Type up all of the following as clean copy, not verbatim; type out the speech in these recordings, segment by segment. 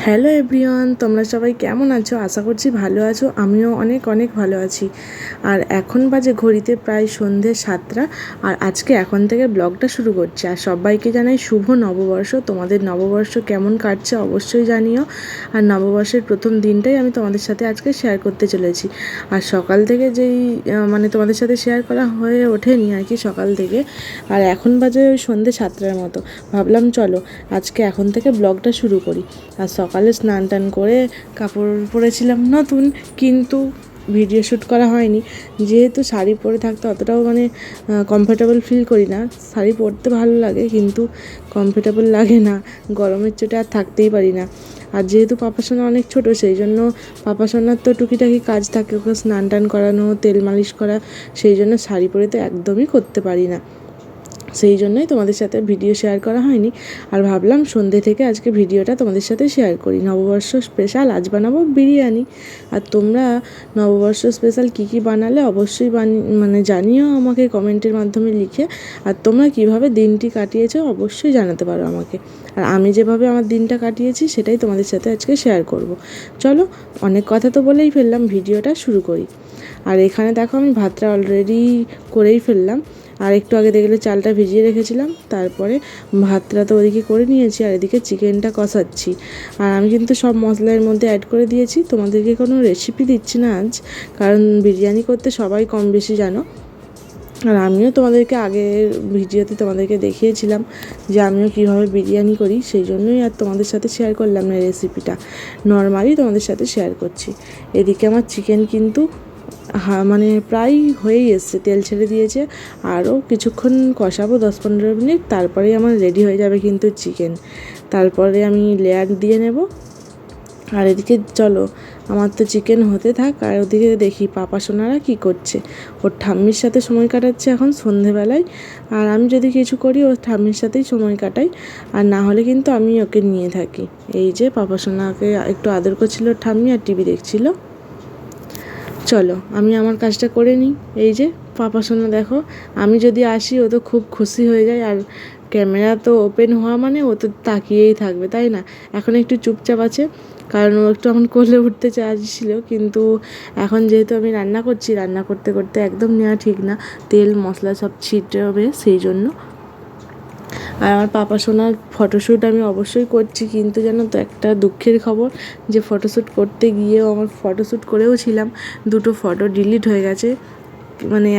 Hello everyone, তোমরা সবাই কেমন আছো? আশা করছি ভালো আছো। আমিও অনেক অনেক ভালো আছি। আর এখন বাজে ঘড়িতে প্রায় সন্ধ্যে 7টা। আর আজকে এখন থেকে ব্লগটা শুরু করছি। আর সবাইকে জানাই শুভ নববর্ষ। তোমাদের নববর্ষ কেমন কাটছে অবশ্যই জানিও। আর নববর্ষের প্রথম দিনটাই আমি তোমাদের সাথে আজকে শেয়ার করতে চলেছি। আর সকাল থেকে যেই তোমাদের সাথে শেয়ার করা হয়ে ওঠেনি আর কি সকাল থেকে। আর এখন বাজে ওই সন্ধ্যে 7টার মতো। ভাবলাম চলো আজকে এখন থেকে ব্লগটা শুরু করি। আর সকালে স্নান টান করে কাপড় পরেছিলাম নতুন, কিন্তু ভিডিও শ্যুট করা হয়নি। যেহেতু শাড়ি পরে থাকতে অতটাও কমফোর্টেবল ফিল করি না। শাড়ি পরতে ভালো লাগে কিন্তু কমফোর্টেবল লাগে না, গরমের চোটে আর থাকতেই পারি না। আর যেহেতু পাপাসোনা অনেক ছোট, সেই জন্য পাপাসোনার তো টুকিটাকি কাজ থাকে, ওকে স্নান টান করানো, তেল মালিশ করা, সেই জন্য শাড়ি পরে তো একদমই করতে পারি না। সেই জন্যই তোমাদের সাথে ভিডিও শেয়ার করা হয়নি। আর ভাবলাম সন্ধ্যে থেকে আজকে ভিডিওটা তোমাদের সাথে শেয়ার করি। নববর্ষ স্পেশাল আজ বানাবো বিরিয়ানি। আর তোমরা নববর্ষ স্পেশাল কী কী বানালে অবশ্যই জানিও আমাকে কমেন্টের মাধ্যমে লিখে। আর তোমরা কিভাবে দিনটি কাটিয়েছো অবশ্যই জানাতে পারো আমাকে। আর আমি যেভাবে আমার দিনটা কাটিয়েছি সেটাই তোমাদের সাথে আজকে শেয়ার করব। চলো, অনেক কথা তো বলেই ফেললাম, ভিডিওটা শুরু করি। আর এখানে দেখো আমি ভাতটা অলরেডি করেই ফেললাম। আর একটু আগে দেখলে চালটা ভিজিয়ে রেখেছিলাম, তারপরে ভাতটা তো ওদিকে করে নিয়েছি আর এদিকে চিকেনটা কষাচ্ছি। আর আমি কিন্তু সব মশলা এর মধ্যে অ্যাড করে দিয়েছি। তোমাদেরকে কোনো রেসিপি দিচ্ছি না আজ, কারণ বিরিয়ানি করতে সবাই কম বেশি জানো। আর আমিও তোমাদেরকে আগের ভিডিওতে তোমাদেরকে দেখিয়েছিলাম যে আমিও কীভাবে বিরিয়ানি করি, সেই জন্যই আর তোমাদের সাথে শেয়ার করলাম না রেসিপিটা, নর্মালি তোমাদের সাথে শেয়ার করছি। এদিকে আমার চিকেন কিন্তু প্রায় হয়েই এসছে, তেল ছেড়ে দিয়েছে। আরও কিছুক্ষণ কষাবো 10-15 মিনিট, তারপরেই আমার রেডি হয়ে যাবে কিন্তু চিকেন। তারপরে আমি লেয়ার দিয়ে নেব। আর এদিকে চলো, আমার তো চিকেন হতে থাক, আর ওদিকে দেখি পাপাসোনারা কী করছে। ওর ঠাম্মির সাথে সময় কাটাচ্ছে এখন সন্ধেবেলায়। আর আমি যদি কিছু করি ওর ঠাম্মির সাথেই সময় কাটাই, আর না হলে কিন্তু আমি ওকে নিয়ে থাকি। এই যে পাপাসোনাকে একটু আদর করছিল ঠাম্মি আর টিভি দেখছিল। চলো আমি আমার কাজটা করে নিই। এই যে পাপাসোনা দেখো, আমি যদি আসি ও তো খুব খুশি হয়ে যায়। আর ক্যামেরা তো ওপেন হওয়া মানে ও তো তাকিয়েই থাকবে, তাই না? এখন একটু চুপচাপ আছে, কারণ ও একটু আমার কোলে উঠতে চাইছিল, কিন্তু এখন যেহেতু আমি রান্না করছি, রান্না করতে করতে একদম নেওয়া ঠিক না, তেল মশলা সব ছিটে হবে, সেই জন্য। আর আমার পাপাসোনার ফটোশ্যুট আমি অবশ্যই করছি, কিন্তু জানো তো একটা দুঃখের খবর, যে ফটোশ্যুট করতে গিয়েও আমার ফটোশ্যুট করেও ছিলাম, 2টো ফটো ডিলিট হয়ে গেছে।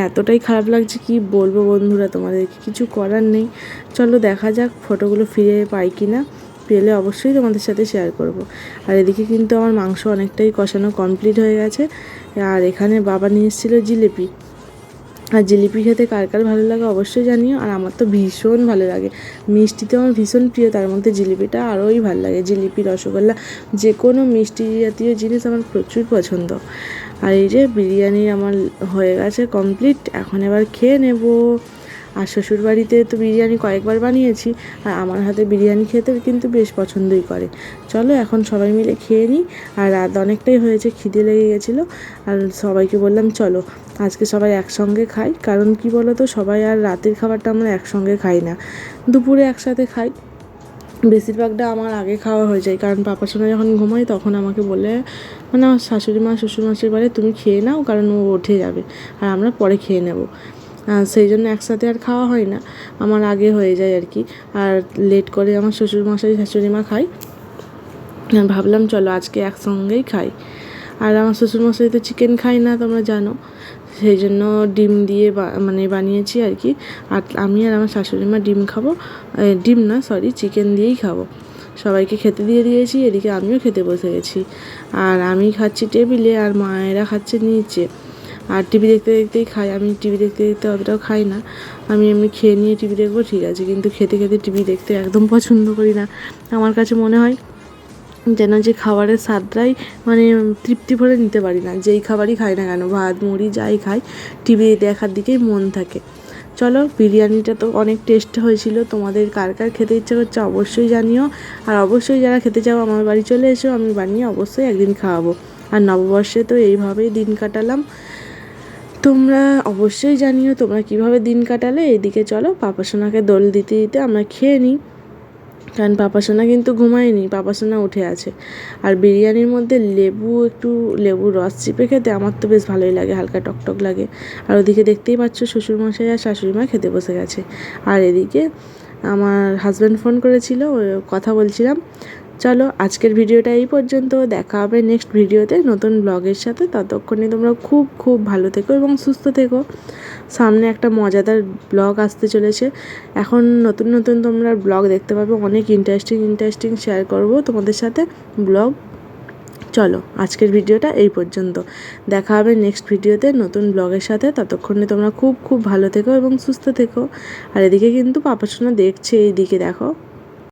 এতটাই খারাপ লাগছে, কি বলবো বন্ধুরা তোমাদেরকে, কিছু করার নেই। চলো দেখা যাক ফটোগুলো ফিরে পাই কি না, পেলে অবশ্যই তোমাদের সাথে শেয়ার করব। আর এদিকে কিন্তু আমার মাংস অনেকটাই কষানো কমপ্লিট হয়ে গেছে। আর এখানে বাবা নিয়ে এসেছিলো জিলিপি। আর জিলিপি খেতে কার কার ভালো লাগে অবশ্যই জানিও। আর আমার তো ভীষণ ভালো লাগে, মিষ্টি তো আমার ভীষণ প্রিয়, তার মধ্যে জিলিপিটা আরোই ভালো লাগে। জিলিপি, রসগোল্লা, যে কোনো মিষ্টি জাতীয় জিনিস আমার প্রচুর পছন্দ। আর এই যে বিরিয়ানি আমার হয়ে গেছে কমপ্লিট, এখন এবার খেয়ে নেব। আর শ্বশুরবাড়িতে তো বিরিয়ানি কয়েকবার বানিয়েছি, আর আমার হাতে বিরিয়ানি খেতে কিন্তু বেশ পছন্দই করে। চলো এখন সবাই মিলে খেয়ে নিই। আর রাত অনেকটাই হয়েছে, খিদে লেগে গেছিলো। আর সবাইকে বললাম চলো আজকে সবাই একসঙ্গে খাই, কারণ কি বলো তো, সবাই আর রাতের খাবারটা আমরা একসঙ্গে খাই না, দুপুরে একসাথে খাই। বেশিরভাগটা আমার আগে খাওয়া হয়ে যায়, কারণ পাপাসোনা যখন ঘুমায় তখন আমাকে বলে, আমার শাশুড়ি মা শ্বশুরমশাই বলে তুমি খেয়ে নাও, কারণ ও উঠে যাবে আর আমরা পরে খেয়ে নেব। সেই জন্য একসাথে আর খাওয়া হয় না, আমার আগে হয়ে যায় আর কি। আর লেট করে আমার শ্বশুরমশাই শাশুড়ি মা খায়। আর ভাবলাম চলো আজকে একসঙ্গেই খাই। আর আমার শ্বশুরমশাই তো চিকেন খায় না, তোমরা জানো, সেই জন্য ডিম দিয়ে বানিয়েছি আর কি। আর আমি আর আমার শাশুড়ি মা ডিম খাবো, ডিম না সরি, চিকেন দিয়েই খাবো। সবাইকে খেতে দিয়ে দিয়েছি, এদিকে আমিও খেতে বসে গেছি। আর আমি খাচ্ছি টেবিলে, আর মায়েরা খাচ্ছে নিচে। আর টিভি দেখতে দেখতেই খাই, আমি টিভি দেখতে দেখতে অতটাও খাই না। আমি এমনি খেয়ে নিয়ে টিভি দেখবো ঠিক আছে, কিন্তু খেতে খেতে টিভি দেখতে একদম পছন্দ করি না। আমার কাছে মনে হয় যেন যে খাবারের স্বাদটাই তৃপ্তি ভরে নিতে পারি না, যেই খাবারই খাই না কেন, ভাত মুড়ি যাই খাই, টিভি দেখার দিকেই মন থাকে। চলো, বিরিয়ানিটা তো অনেক টেস্ট হয়েছিল, তোমাদের কার কার খেতে ইচ্ছে করছে অবশ্যই জানিও। আর অবশ্যই যারা খেতে চাও আমার বাড়ি চলে এসো, আমি বানিয়ে অবশ্যই একদিন খাওয়াবো। আর নববর্ষে তো এইভাবেই দিন কাটালাম। তোমরা অবশ্যই জানিও তোমরা কিভাবে দিন কাটালে। এদিকে চলো পাপাসোনাকে দোল দিতে দিতে আমরা খেয়ে নিই। কারণ পাপাসোনা কিন্তু ঘুমায়নি, পাপাসোনা উঠে আছে। আর বিরিয়ানির মধ্যে লেবুর রস চিপে খেতে আমার তো বেশ ভালোই লাগে, হালকা টকটক লাগে। আর ওদিকে দেখতেই পাচ্ছ শ্বশুরমশাই আর শাশুড়িমা খেতে বসে গেছে। আর এদিকে আমার হাজব্যান্ড ফোন করেছিল, কথা বলছিলাম। চলো আজকের ভিডিওটা এই পর্যন্ত, দেখা হবে নেক্সট ভিডিওতে নতুন ব্লগের সাথে। ততক্ষণে তোমরা খুব খুব ভালো থেকো এবং সুস্থ থেকো। সামনে একটা মজাদার ব্লগ আসতে চলেছে। এখন নতুন নতুন তোমরা ব্লগ দেখতে পাবে, অনেক ইন্টারেস্টিং শেয়ার করব তোমাদের সাথে ব্লগ। চলো আজকের ভিডিওটা এই পর্যন্ত, দেখা হবে নেক্সট ভিডিওতে নতুন ব্লগের সাথে। ততক্ষণে তোমরা খুব খুব ভালো থেকো এবং সুস্থ থেকো। আর এদিকে কিন্তু পাপাসোনা দেখছে, এইদিকে দেখো।